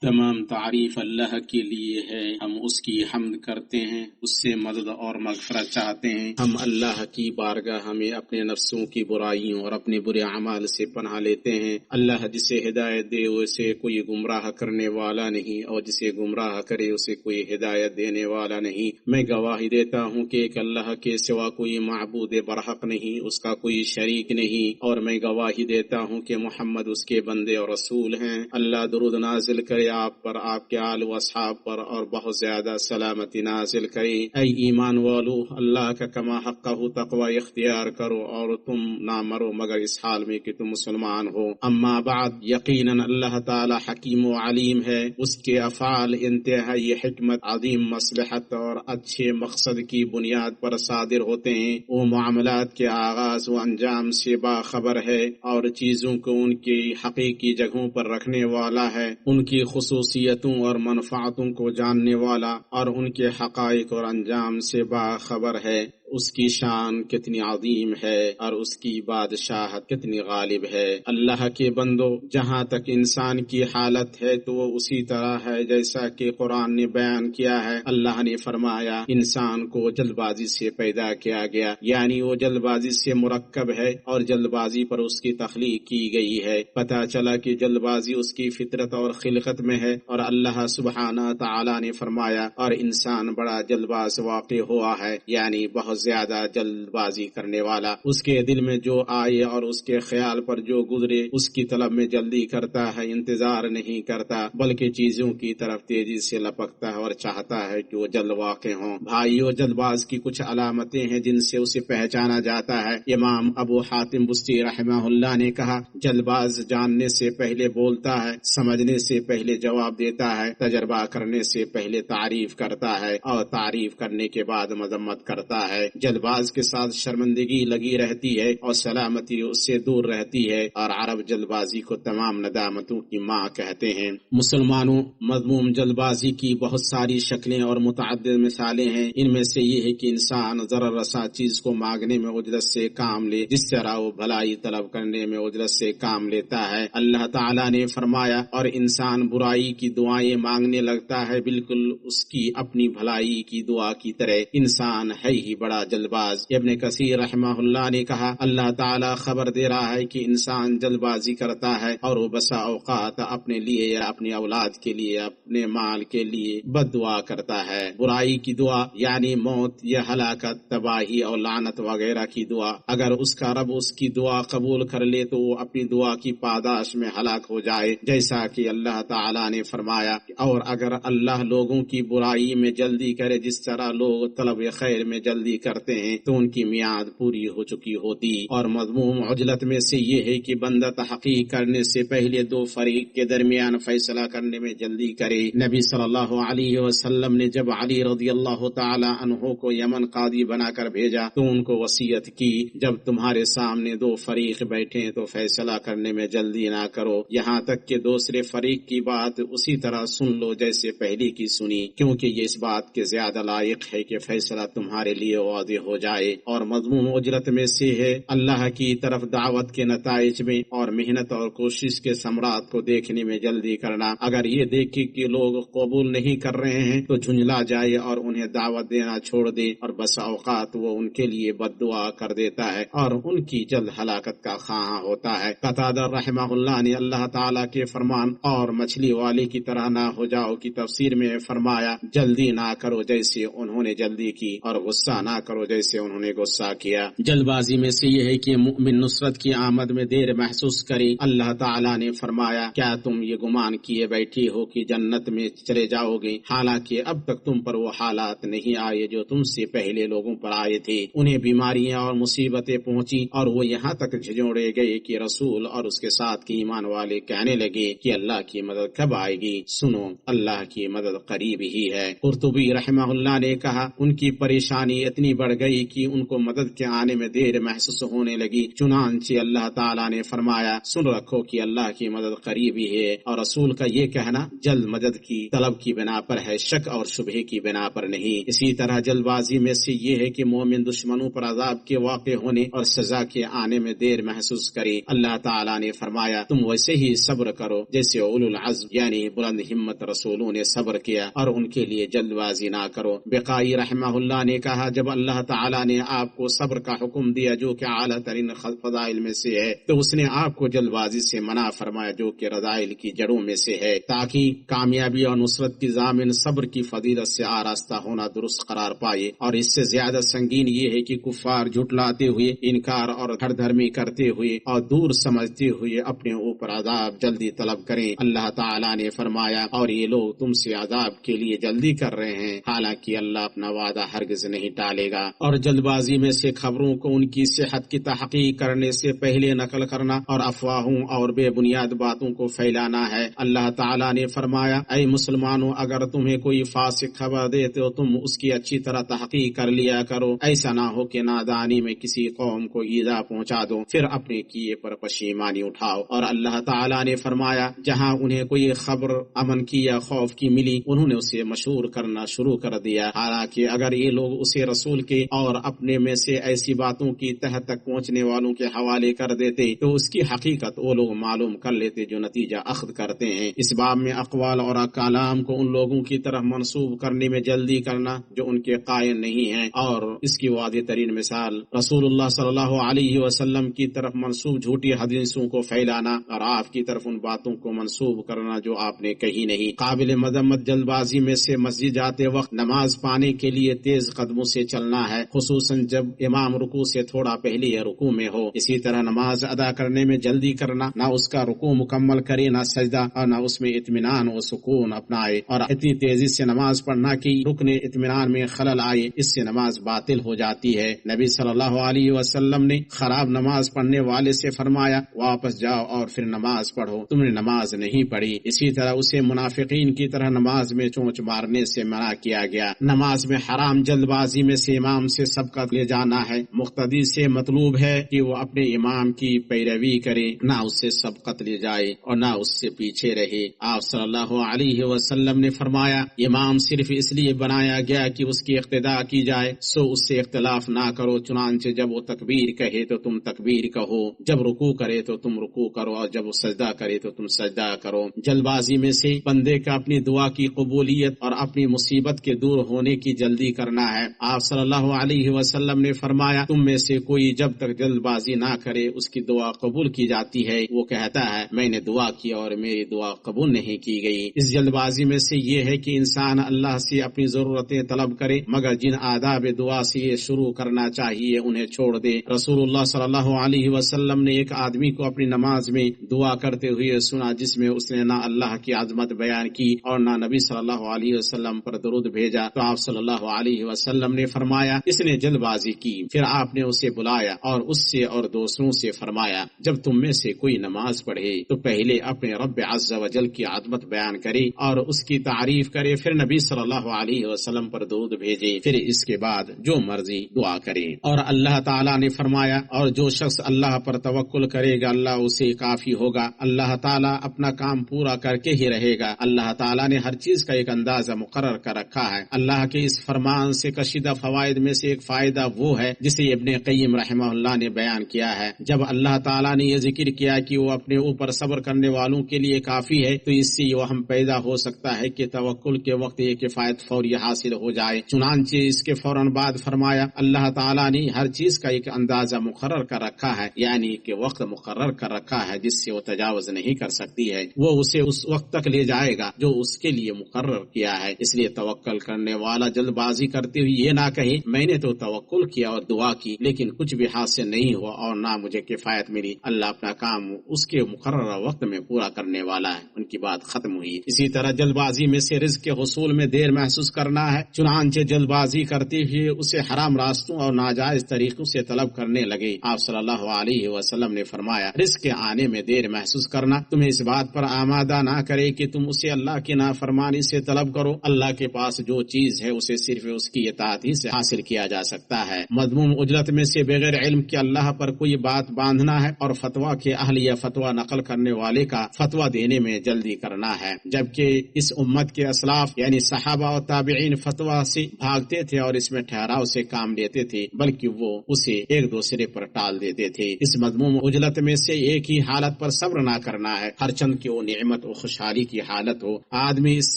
تمام تعریف اللہ کے لیے ہے، ہم اس کی حمد کرتے ہیں، اس سے مدد اور مغفرت چاہتے ہیں۔ ہم اللہ کی بارگاہ میں اپنے نفسوں کی برائیوں اور اپنے برے اعمال سے پناہ لیتے ہیں۔ اللہ جسے ہدایت دے اسے کوئی گمراہ کرنے والا نہیں، اور جسے گمراہ کرے اسے کوئی ہدایت دینے والا نہیں۔ میں گواہی دیتا ہوں کہ ایک اللہ کے سوا کوئی معبود برحق نہیں، اس کا کوئی شریک نہیں، اور میں گواہی دیتا ہوں کہ محمد اس کے بندے اور رسول ہیں۔ اللہ درود نازل کرے آپ پر، آپ کے آل و اصحاب پر، اور بہت زیادہ سلامتی نازل کرے۔ اے ایمان والو، اللہ کا کما حقہ تقوی اختیار کرو اور تم نہ مرو مگر اس حال میں کہ تم مسلمان ہو۔ اما بعد، یقیناً اللہ تعالی حکیم و علیم ہے، اس کے افعال انتہائی حکمت، عظیم مصلحت اور اچھے مقصد کی بنیاد پر صادر ہوتے ہیں۔ وہ معاملات کے آغاز و انجام سے باخبر ہے اور چیزوں کو ان کی حقیقی جگہوں پر رکھنے والا ہے، ان کی خصوصیتوں اور منفعتوں کو جاننے والا اور ان کے حقائق اور انجام سے باخبر ہے۔ اس کی شان کتنی عظیم ہے اور اس کی بادشاہت کتنی غالب ہے۔ اللہ کے بندو، جہاں تک انسان کی حالت ہے تو وہ اسی طرح ہے جیسا کہ قرآن نے بیان کیا ہے۔ اللہ نے فرمایا انسان کو جلد بازی سے پیدا کیا گیا، یعنی وہ جلد بازی سے مرکب ہے اور جلد بازی پر اس کی تخلیق کی گئی ہے۔ پتہ چلا کہ جلد بازی اس کی فطرت اور خلقت میں ہے، اور اللہ سبحانہ تعالی نے فرمایا اور انسان بڑا جلد باز واقع ہوا ہے، یعنی بہت زیادہ جلد بازی کرنے والا۔ اس کے دل میں جو آئے اور اس کے خیال پر جو گزرے اس کی طلب میں جلدی کرتا ہے، انتظار نہیں کرتا بلکہ چیزوں کی طرف تیزی سے لپکتا ہے اور چاہتا ہے کہ وہ جلد واقع ہوں۔ بھائیو، جلد باز کی کچھ علامتیں ہیں جن سے اسے پہچانا جاتا ہے۔ امام ابو حاتم بستی رحمہ اللہ نے کہا، جلد باز جاننے سے پہلے بولتا ہے، سمجھنے سے پہلے جواب دیتا ہے، تجربہ کرنے سے پہلے تعریف کرتا ہے اور تعریف کرنے کے بعد مذمت کرتا ہے۔ جلد باز کے ساتھ شرمندگی لگی رہتی ہے اور سلامتی اس سے دور رہتی ہے، اور عرب جلد بازی کو تمام ندامتوں کی ماں کہتے ہیں۔ مسلمانوں، مذموم جلد بازی کی بہت ساری شکلیں اور متعدد مثالیں ہیں۔ ان میں سے یہ ہے کہ انسان ضرر رسا چیز کو مانگنے میں عجلت سے کام لے، جس طرح وہ بھلائی طلب کرنے میں عجلت سے کام لیتا ہے۔ اللہ تعالیٰ نے فرمایا، اور انسان برائی کی دعائیں مانگنے لگتا ہے بالکل اس کی اپنی بھلائی کی دعا کی طرح، انسان ہے ہی بڑا جلد باز۔ ابن کثیر رحمہ اللہ نے کہا، اللہ تعالیٰ خبر دے رہا ہے کہ انسان جلد بازی کرتا ہے اور وہ بسا اوقات اپنے لیے یا اپنی اولاد کے لیے، اپنے مال کے لیے بد دعا کرتا ہے۔ برائی کی دعا یعنی موت یا ہلاکت، تباہی اور لعنت وغیرہ کی دعا، اگر اس کا رب اس کی دعا قبول کر لے تو وہ اپنی دعا کی پاداش میں ہلاک ہو جائے، جیسا کہ اللہ تعالیٰ نے فرمایا، اور اگر اللہ لوگوں کی برائی میں جلدی کرے جس طرح لوگ طلب خیر میں جلدی کرتے ہیں تو ان کی میعاد پوری ہو چکی ہوتی۔ اور مذموم عجلت میں سے یہ ہے کہ بندہ تحقیق کرنے سے پہلے دو فریق کے درمیان فیصلہ کرنے میں جلدی کرے۔ نبی صلی اللہ علیہ وسلم نے جب علی رضی اللہ تعالی عنہ کو یمن قاضی بنا کر بھیجا تو ان کو وصیت کی، جب تمہارے سامنے دو فریق بیٹھے تو فیصلہ کرنے میں جلدی نہ کرو، یہاں تک کہ دوسرے فریق کی بات اسی طرح سن لو جیسے پہلی کی سنی، کیونکہ یہ اس بات کے زیادہ لائق ہے کہ فیصلہ تمہارے لیے واضح ہو جائے۔ اور مضمون اجرت میں سے ہے اللہ کی طرف دعوت کے نتائج میں اور محنت اور کوشش کے ثمرات کو دیکھنے میں جلدی کرنا۔ اگر یہ دیکھے کہ لوگ قبول نہیں کر رہے ہیں تو جھنجلا جائے اور انہیں دعوت دینا چھوڑ دے، اور بس اوقات وہ ان کے لیے بد دعا کر دیتا ہے اور ان کی جلد ہلاکت کا خواہاں ہوتا ہے۔ قتادہ رحمہ اللہ نے اللہ تعالیٰ کے فرمان اور مچھلی والے کی طرح نہ ہو جاؤ کی تفسیر میں فرمایا، جلدی نہ کرو جیسے انہوں نے جلدی کی، اور غصہ نہ کرو جیسے انہوں نے غصہ کیا۔ جلد بازی میں سے یہ ہے کہ مؤمن نصرت کی آمد میں دیر محسوس کرے۔ اللہ تعالیٰ نے فرمایا، کیا تم یہ گمان کیے بیٹھی ہو کہ جنت میں چلے جاؤ گے، حالانکہ اب تک تم پر وہ حالات نہیں آئے جو تم سے پہلے لوگوں پر آئے تھے۔ انہیں بیماریاں اور مصیبتیں پہنچی اور وہ یہاں تک جھنجھوڑے گئے کہ رسول اور اس کے ساتھ کے ایمان والے کہنے لگے کہ اللہ کی مدد کب آئے گی؟ سنو، اللہ کی مدد قریب ہی ہے۔ قرطبی رحمہ اللہ نے کہا، ان کی پریشانی اتنی اتنی بڑھ گئی کہ ان کو مدد کے آنے میں دیر محسوس ہونے لگی۔ چنانچہ اللہ تعالیٰ نے فرمایا سن رکھو کہ اللہ کی مدد قریب ہی ہے، اور رسول کا یہ کہنا جلد مدد کی طلب کی بنا پر ہے، شک اور شبہ کی بنا پر نہیں۔ اسی طرح جلد بازی میں سے یہ ہے کہ مومن دشمنوں پر عذاب کے واقع ہونے اور سزا کے آنے میں دیر محسوس کرے۔ اللہ تعالیٰ نے فرمایا تم ویسے ہی صبر کرو جیسے اولو العزم یعنی بلند ہمت رسولوں نے صبر کیا، اور ان کے لیے جلد بازی نہ کرو۔ بقائی رحمہ اللہ نے کہا جب اللہ تعالیٰ نے آپ کو صبر کا حکم دیا جو کہ اعلیٰ ترین فضائل میں سے ہے، تو اس نے آپ کو جلد بازی سے منع فرمایا جو کہ رذائل کی جڑوں میں سے ہے، تاکہ کامیابی اور نصرت کی ضامن صبر کی فضیلت سے آراستہ ہونا درست قرار پائے۔ اور اس سے زیادہ سنگین یہ ہے کہ کفار جھٹلاتے ہوئے، انکار اور ہر دھرمی کرتے ہوئے اور دور سمجھتے ہوئے اپنے اوپر عذاب جلدی طلب کریں۔ اللہ تعالیٰ نے فرمایا اور یہ لوگ تم سے عذاب کے لیے جلدی کر رہے ہیں، حالانکہ اللہ اپنا وعدہ ہرگز نہیں ٹالے گا۔ اور جلد بازی میں سے خبروں کو ان کی صحت کی تحقیق کرنے سے پہلے نقل کرنا اور افواہوں اور بے بنیاد باتوں کو پھیلانا ہے۔ اللہ تعالیٰ نے فرمایا اے مسلمانوں اگر تمہیں کوئی فاسق خبر دے تو تم اس کی اچھی طرح تحقیق کر لیا کرو، ایسا نہ ہو کہ نادانی میں کسی قوم کو ایذا پہنچا دو پھر اپنے کیے پر پشیمانی اٹھاؤ۔ اور اللہ تعالیٰ نے فرمایا جہاں انہیں کوئی خبر امن کی یا خوف کی ملی انہوں نے اسے مشہور کرنا شروع کر دیا، حالانکہ اگر یہ لوگ اسے رسول کے اور اپنے میں سے ایسی باتوں کی تہ تک پہنچنے والوں کے حوالے کر دیتے تو اس کی حقیقت وہ لوگ معلوم کر لیتے جو نتیجہ اخذ کرتے ہیں۔ اس باب میں اقوال اور کلام کو ان لوگوں کی طرف منسوب کرنے میں جلدی کرنا جو ان کے قائل نہیں ہیں، اور اس کی واضح ترین مثال رسول اللہ صلی اللہ علیہ وسلم کی طرف منسوب جھوٹی حدیثوں کو پھیلانا اور آپ کی طرف ان باتوں کو منسوب کرنا جو آپ نے کہی نہیں۔ قابل مذمت جلد بازی میں سے مسجد جاتے وقت نماز پانے کے لیے تیز قدموں سے چلنا ہے، خصوصاً جب امام رکوع سے تھوڑا پہلے رکوع میں ہو۔ اسی طرح نماز ادا کرنے میں جلدی کرنا، نہ اس کا رکوع مکمل کرے نہ سجدہ، اور نہ اس میں اطمینان و سکون اپنائے، اور اتنی تیزی سے نماز پڑھنا کہ رکن اطمینان میں خلل آئے، اس سے نماز باطل ہو جاتی ہے۔ نبی صلی اللہ علیہ وسلم نے خراب نماز پڑھنے والے سے فرمایا واپس جاؤ اور پھر نماز پڑھو، تم نے نماز نہیں پڑھی۔ اسی طرح اسے منافقین کی طرح نماز میں چونچ مارنے سے منع کیا گیا۔ نماز میں حرام جلد بازی میں سے امام سے سبقت لے جانا ہے۔ مقتدی سے مطلوب ہے کہ وہ اپنے امام کی پیروی کرے، نہ اس سے سبقت لے جائے اور نہ اس سے پیچھے رہے۔ آپ صلی اللہ علیہ وسلم نے فرمایا امام صرف اس لیے بنایا گیا کہ اس کی اقتداء کی جائے، سو اس سے اختلاف نہ کرو، چنانچہ جب وہ تکبیر کہے تو تم تکبیر کہو، جب رکوع کرے تو تم رکوع کرو، اور جب وہ سجدہ کرے تو تم سجدہ کرو۔ جلد بازی میں سے بندے کا اپنی دعا کی قبولیت اور اپنی مصیبت کے دور ہونے کی جلدی کرنا ہے۔ آپ صلی اللہ علیہ وسلم نے فرمایا تم میں سے کوئی جب تک جلد بازی نہ کرے اس کی دعا قبول کی جاتی ہے، وہ کہتا ہے میں نے دعا کی اور میری دعا قبول نہیں کی گئی۔ اس جلد بازی میں سے یہ ہے کہ انسان اللہ سے اپنی ضرورتیں طلب کرے، مگر جن آداب دعا سے یہ شروع کرنا چاہیے انہیں چھوڑ دے۔ رسول اللہ صلی اللہ علیہ وسلم نے ایک آدمی کو اپنی نماز میں دعا کرتے ہوئے سنا جس میں اس نے نہ اللہ کی عظمت بیان کی اور نہ نبی صلی اللہ علیہ وسلم پر درود بھیجا، تو آپ صلی اللہ علیہ وسلم نے فرمایا اس نے جلد بازی کی۔ پھر آپ نے اسے بلایا اور اس سے اور دوسروں سے فرمایا جب تم میں سے کوئی نماز پڑھے تو پہلے اپنے رب عز و جل کی عظمت بیان کرے اور اس کی تعریف کرے، پھر نبی صلی اللہ علیہ وسلم پر درود بھیجے، پھر اس کے بعد جو مرضی دعا کرے۔ اور اللہ تعالیٰ نے فرمایا اور جو شخص اللہ پر توکل کرے گا اللہ اسے کافی ہوگا، اللہ تعالیٰ اپنا کام پورا کر کے ہی رہے گا۔ اللہ تعالیٰ نے ہر چیز کا ایک اندازہ مقرر کر رکھا ہے۔ اللہ کے اس فرمان سے کشیدہ فوائد میں سے ایک فائدہ وہ ہے جسے ابن قیم رحمہ اللہ نے بیان کیا ہے۔ جب اللہ تعالیٰ نے یہ ذکر کیا کہ وہ اپنے اوپر صبر کرنے والوں کے لیے کافی ہے تو اس سے یہ وہم پیدا ہو سکتا ہے کہ توکل کے وقت یہ کفایت فوری حاصل ہو جائے، چنانچہ اس کے فوراً بعد فرمایا اللہ تعالیٰ نے ہر چیز کا ایک اندازہ مقرر کر رکھا ہے، یعنی کہ وقت مقرر کر رکھا ہے جس سے وہ تجاوز نہیں کر سکتی ہے، وہ اسے اس وقت تک لے جائے گا جو اس کے لیے مقرر کیا ہے۔ اس لیے توکل کرنے والا جلد بازی کرتے ہوئے یہ نہ کہے میں نے تو توکل کیا اور دعا کی لیکن کچھ بھی حاصل نہیں ہوا اور نہ مجھے کفایت ملی، اللہ اپنا کام اس کے مقررہ وقت میں پورا کرنے والا ہے۔ ان کی بات ختم ہوئی۔ اسی طرح جلد بازی میں سے رزق کے حصول میں دیر محسوس کرنا ہے، چنانچہ جلد بازی کرتے ہوئے اسے حرام راستوں اور ناجائز طریقوں سے طلب کرنے لگے۔ آپ صلی اللہ علیہ وسلم نے فرمایا رزق کے آنے میں دیر محسوس کرنا تمہیں اس بات پر آمادہ نہ کرے کہ تم اسے اللہ کی نافرمانی سے طلب کرو، اللہ کے پاس جو چیز ہے اسے صرف اس کی اطاعت ہی سے حاصل کیا جا سکتا ہے۔ مذموم اجرت میں سے بغیر علم کے اللہ پر کوئی بات باندھنا ہے اور فتویٰ کے اہل یا فتویٰ نقل کرنے والے کا فتویٰ دینے میں جلدی کرنا ہے، جبکہ اس امت کے اسلاف یعنی صحابہ اور تابعین فتویٰ سے بھاگتے تھے اور اس میں ٹھہراؤ سے کام لیتے تھے، بلکہ وہ اسے ایک دوسرے پر ٹال دیتے تھے۔ اس مذموم اجلت میں سے ایک ہی حالت پر صبر نہ کرنا ہے، ہر چند کی وہ نعمت و خوشحالی کی حالت ہو، آدمی اس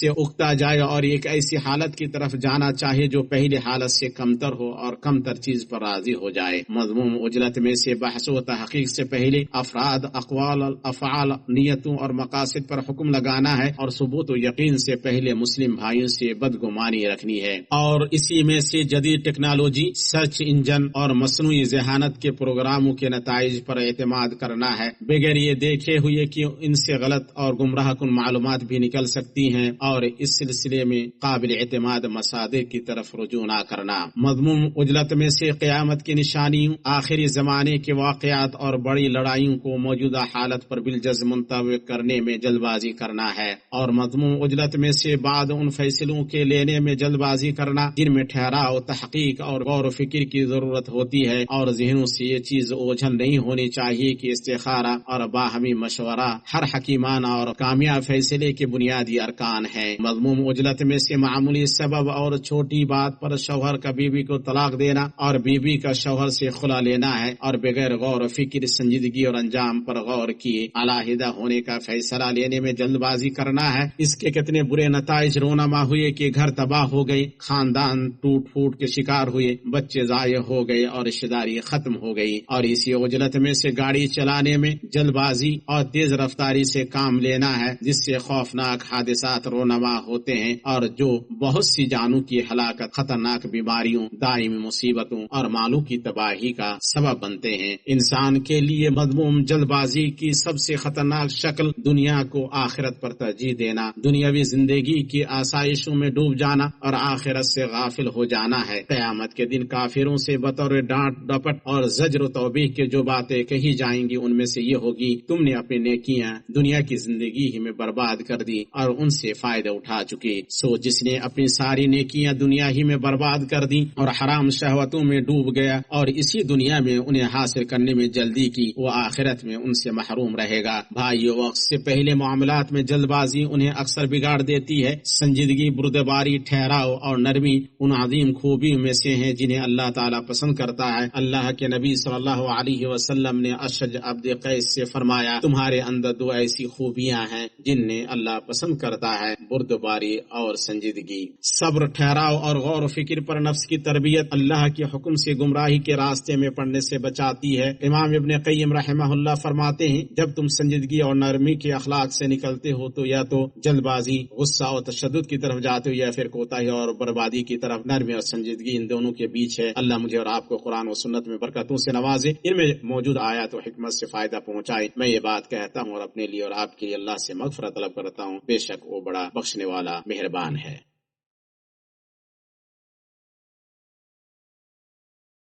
سے اکتا جائے اور ایک ایسی حالت کی طرف جانا چاہے جو پہلی حالت سے کمتر ہو اور کم تر چیز پر راضی ہو جائے۔ مذموم اجلت میں سے بحث و تحقیق سے پہلے افراد، اقوال، افعال، نیتوں اور مقاصد پر حکم لگانا ہے اور ثبوت و یقین سے پہلے مسلم بھائیوں سے بدگمانی رکھنی ہے، اور اسی میں سے جدید ٹیکنالوجی، سرچ انجن اور مصنوعی ذہانت کے پروگراموں کے نتائج پر اعتماد کرنا ہے، بغیر یہ دیکھے ہوئے کہ ان سے غلط اور گمراہ کن معلومات بھی نکل سکتی ہیں، اور اس سلسلے میں قابل اعتماد مصادر کی طرف رجوع نہ کرنا۔ مذموم اجلت میں سے قیامت کی نشانیوں، آخری زمانے کے واقعات اور بڑی لڑائیوں کو موجودہ حالت پر بالجزم منطبق کرنے میں جلد بازی کرنا ہے، اور مذموم اجلت میں سے بعد ان فیصلوں کے لینے میں جلد بازی کرنا جن میں ٹھہراؤ، تحقیق اور غور و فکر کی ضرورت ہوتی ہے، اور ذہنوں سے یہ چیز اوجھل نہیں ہونی چاہیے کہ استخارہ اور باہمی مشورہ ہر حکیمانہ اور کامیاب فیصلے کے بنیادی ارکان ہیں۔ مذموم اجلت میں سے معمولی سبب اور چھوٹی بات پر شوہر کا بیوی کو طلاق دینا اور بیوی کا شوہر سے خلا لینا ہے، اور بغیر غور و فکر، سنجیدگی اور انجام پر غور کیے علیحدہ ہونے کا فیصلہ لینے میں جلد بازی کرنا ہے۔ اس کے کتنے برے نتائج رونما ہوئے کہ گھر تباہ ہو گئی، خاندان ٹوٹ پھوٹ کے شکار ہوئے، بچے ضائع ہو گئے اور رشتہ داری ختم ہو گئی۔ اور اسی عجلت میں سے گاڑی چلانے میں جلد بازی اور تیز رفتاری سے کام لینا ہے، جس سے خوفناک حادثات رونما ہوتے ہیں اور جو بہت سی جانوں کی ہلاکت، خطرناک بیماریوں، دائمی مصیبتوں اور مالوں کی تباہی کا سبب بنتے ہیں۔ انسان کے لیے مذموم جلد بازی کی سب سے خطرناک شکل دنیا کو آخرت پر ترجیح دینا، دنیاوی زندگی کی آسائشوں میں ڈوب جانا اور آخرت سے غافل ہو جانا ہے۔ قیامت کے دن کافروں سے بطور ڈانٹ ڈپٹ اور زجر و توبیخ کے جو باتیں کہی جائیں گی ان میں سے یہ ہوگی، تم نے اپنی نیکیاں دنیا کی زندگی ہی میں برباد کر دی اور ان سے فائدہ اٹھا چکے، سو جس نے اپنی ساری نیکیاں دنیا ہی میں برباد کر دی اور حرام شہوتوں میں ڈوب گیا اور اسی دنیا میں انہیں حاصل کرنے میں جلدی کی، وہ آخرت میں ان سے محروم رہے گا۔ بھائیو، وقت سے پہلے معاملات میں جلد بازی انہیں اکثر بگاڑ دیتی ہے۔ سنجیدگی، بردباری، ٹھہراؤ اور نرمی ان عظیم خوبیوں میں سے ہیں جنہیں اللہ تعالیٰ پسند کرتا ہے۔ اللہ کے نبی صلی اللہ علیہ وسلم نے اشج عبد قیس سے فرمایا، تمہارے اندر دو ایسی خوبیاں ہیں جنہیں اللہ پسند کرتا ہے، بردباری اور سنجیدگی۔ صبر، ٹھہراؤ اور غور و فکر پر نفس کی تربیت اللہ کے حکم سے گمراہی کے راستے میں پڑنے سے بچاتی ہے۔ امام ابن قیم رحمہ اللہ فرماتے ہیں، جب تم سنجیدگی اور نرمی کے اخلاق سے نکلتے ہو تو یا تو جلد بازی، غصہ اور تشدد کی طرف جاتے ہو یا پھر کوتاہی اور بربادی کی طرف۔ نرمی اور سنجیدگی ان دونوں کے بیچ ہے۔ اللہ مجھے اور آپ کو قرآن و سنت میں برکتوں سے نوازے، ان میں موجود آیات و حکمت سے فائدہ پہنچائے۔ میں یہ بات کہتا ہوں اور اپنے لیے اور آپ کے لیے اللہ سے مغفرت طلب کرتا ہوں، بے شک وہ بڑا بخشنے والا مہربان ہے۔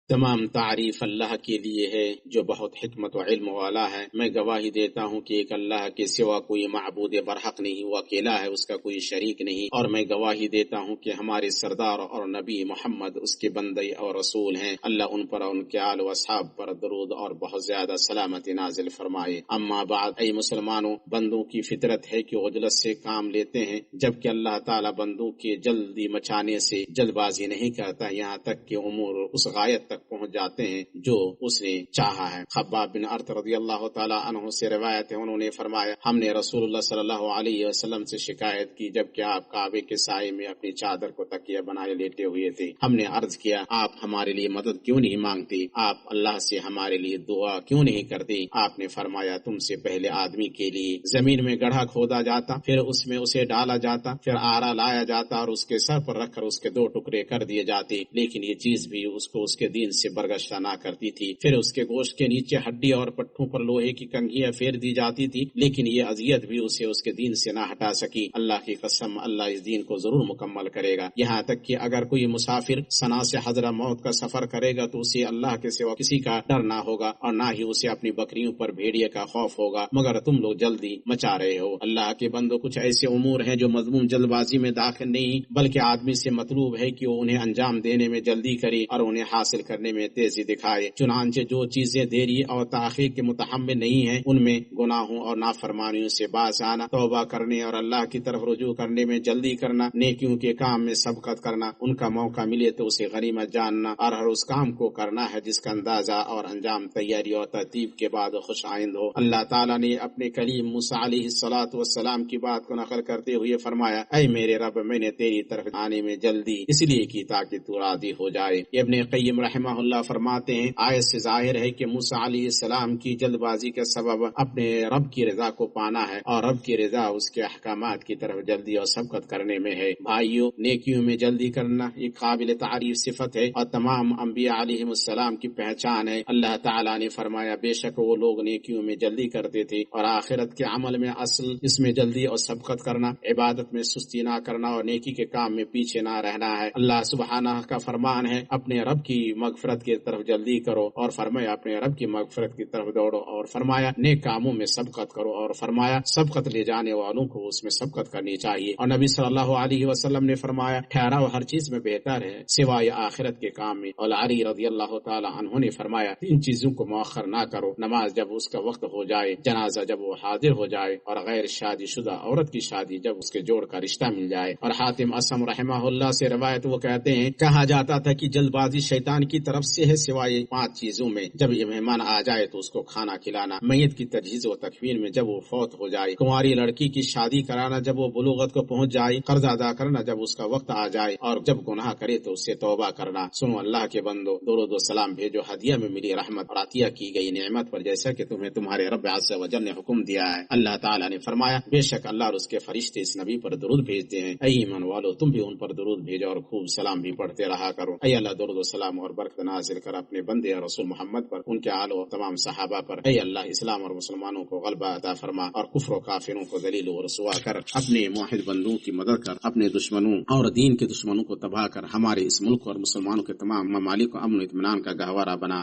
تمام تعریف اللہ کے لیے ہے جو بہت حکمت و علم والا ہے۔ میں گواہی دیتا ہوں کہ ایک اللہ کے سوا کوئی معبود برحق نہیں، وہ اکیلا ہے، اس کا کوئی شریک نہیں، اور میں گواہی دیتا ہوں کہ ہمارے سردار اور نبی محمد اس کے بندے اور رسول ہیں۔ اللہ ان پر اور ان کے آل و اصحاب پر درود اور بہت زیادہ سلامتی نازل فرمائے۔ اما بعد، اے مسلمانوں، بندوں کی فطرت ہے کہ عجلت سے کام لیتے ہیں، جبکہ اللہ تعالیٰ بندوں کے جلدی مچانے سے جلد بازی نہیں کرتا، یہاں تک کہ امور اس غایت تک پہنچ جاتے ہیں جو اس نے چاہا ہے۔ خباب بن ارت رضی اللہ تعالی عنہ سے روایت ہے، انہوں نے فرمایا، ہم نے رسول اللہ صلی اللہ علیہ وسلم سے شکایت کی جبکہ آپ کعبے کے سائے میں اپنی چادر کو تکیہ بنائے لیٹے ہوئے تھے۔ ہم نے عرض کیا، آپ ہمارے لیے مدد کیوں نہیں مانگتے؟ آپ اللہ سے ہمارے لیے دعا کیوں نہیں کرتے؟ آپ نے فرمایا، تم سے پہلے آدمی کے لیے زمین میں گڑھا کھودا جاتا، پھر اس میں اسے ڈالا جاتا، پھر آرا لایا جاتا اور اس کے سر پر رکھ کر اس کے دو ٹکڑے کر دیے جاتے، لیکن یہ چیز بھی اس کو اس کے دین دین سے برگشتہ نہ کرتی تھی. پھر اس کے گوشت کے نیچے ہڈی اور پٹھوں پر لوہے کی کنگھیاں پھیر دی جاتی تھی، لیکن یہ اذیت بھی اسے اس کے دین سے نہ ہٹا سکی. اللہ کی قسم، اللہ اس دین کو ضرور مکمل کرے گا. یہاں تک کہ اگر کوئی مسافر صنعاء سے حضرہ موت کا سفر کرے گا تو اسے اللہ کے سوا کسی کا ڈر نہ ہوگا، اور نہ ہی اسے اپنی بکریوں پر بھیڑیے کا خوف ہوگا، مگر تم لوگ جلدی مچا رہے ہو. اللہ کے بندو، کچھ ایسے امور ہیں جو مضمون جلد بازی میں داخل نہیں، بلکہ آدمی سے مطلوب ہے کہ وہ انہیں انجام دینے میں جلدی کرے اور انہیں حاصل کرنے میں تیزی دکھائے. چنانچہ جو چیزیں دیری اور تاخیر کے متحمل نہیں ہیں، ان میں گناہوں اور نافرمانیوں سے باز آنا، توبہ کرنے اور اللہ کی طرف رجوع کرنے میں جلدی کرنا، نیکیوں کے کام میں سبقت کرنا، ان کا موقع ملے تو اسے غنیمت جاننا، اور ہر اس کام کو کرنا ہے جس کا اندازہ اور انجام تیاری اور ترتیب کے بعد خوش آئند ہو. اللہ تعالیٰ نے اپنے کلیم موسیٰ علیہ السلام کی بات کو نقل کرتے ہوئے فرمایا، اے میرے رب، میں نے تیری طرف آنے میں جلدی اس لیے کی تاکہ تو راضی ہو جائے. ابن قیم رحمہ اللہ فرماتے ہیں، آیت سے ظاہر ہے کہ موسیٰ علیہ السلام کی جلد بازی کا سبب اپنے رب کی رضا کو پانا ہے، اور رب کی رضا اس کے احکامات کی طرف جلدی اور سبقت کرنے میں ہے. بھائیوں، نیکیوں میں جلدی کرنا ایک قابل تعریف صفت ہے اور تمام انبیاء علیہ السلام کی پہچان ہے. اللہ تعالیٰ نے فرمایا، بے شک وہ لوگ نیکیوں میں جلدی کرتے تھے، اور آخرت کے عمل میں اصل اس میں جلدی اور سبقت کرنا، عبادت میں سستی نہ کرنا اور نیکی کے کام میں پیچھے نہ رہنا ہے. اللہ سبحانہ کا فرمان ہے، اپنے رب کی مغفرت کی طرف جلدی کرو، اور فرمایا اپنے رب کی مغفرت کی طرف دوڑو، اور فرمایا نیک کاموں میں سبقت کرو، اور فرمایا سبقت لے جانے والوں کو اس میں سبقت کرنی چاہیے. اور نبی صلی اللہ علیہ وسلم نے فرمایا، ٹھہراؤ ہر چیز میں بہتر ہے سوائے آخرت کے کام میں. اور علی رضی اللہ تعالی عنہ نے فرمایا، تین چیزوں کو مؤخر نہ کرو: نماز جب اس کا وقت ہو جائے، جنازہ جب وہ حاضر ہو جائے، اور غیر شادی شدہ عورت کی شادی جب اس کے جوڑ کا رشتہ مل جائے. اور حاتم اسم رحمہ اللہ سے روایت، وہ کہتے ہیں، کہا جاتا تھا کہ جلد بازی شیطان کی طرف سے ہے سوائے 5 چیزوں میں: جب یہ مہمان آ جائے تو اس کو کھانا کھلانا، میت کی تجہیز و تکفین میں جب وہ فوت ہو جائے، کنواری لڑکی کی شادی کرانا جب وہ بلوغت کو پہنچ جائے، قرض ادا کرنا جب اس کا وقت آ جائے، اور جب گناہ کرے تو اس سے توبہ کرنا. سنو اللہ کے بندو، درود و سلام بھیجو ہدیہ میں ملی رحمت اور عطیہ کی گئی نعمت پر، جیسا کہ تمہیں تمہارے رب عز و جل نے حکم دیا ہے. اللہ تعالیٰ نے فرمایا، بے شک اللہ اور اس کے فرشتے اس نبی پر درود بھیجتے ہیں. اے ایمان والو، تم بھی ان پر درود بھیجو اور خوب سلام بھی پڑھتے رہا کرو. اے اللہ، درود و سلام اور برکت نازل کر اپنے بندے اور رسول محمد پر، ان کے آل و تمام صحابہ پر. اے اللہ، اسلام اور مسلمانوں کو غلبہ عطا فرما، اور کفر و کافروں کو ذلیل و رسوا کر. اپنے موحد بندوں کی مدد کر، اپنے دشمنوں اور دین کے دشمنوں کو تباہ کر. ہمارے اس ملک اور مسلمانوں کے تمام ممالک کو امن و اطمینان کا گہوارہ بنا.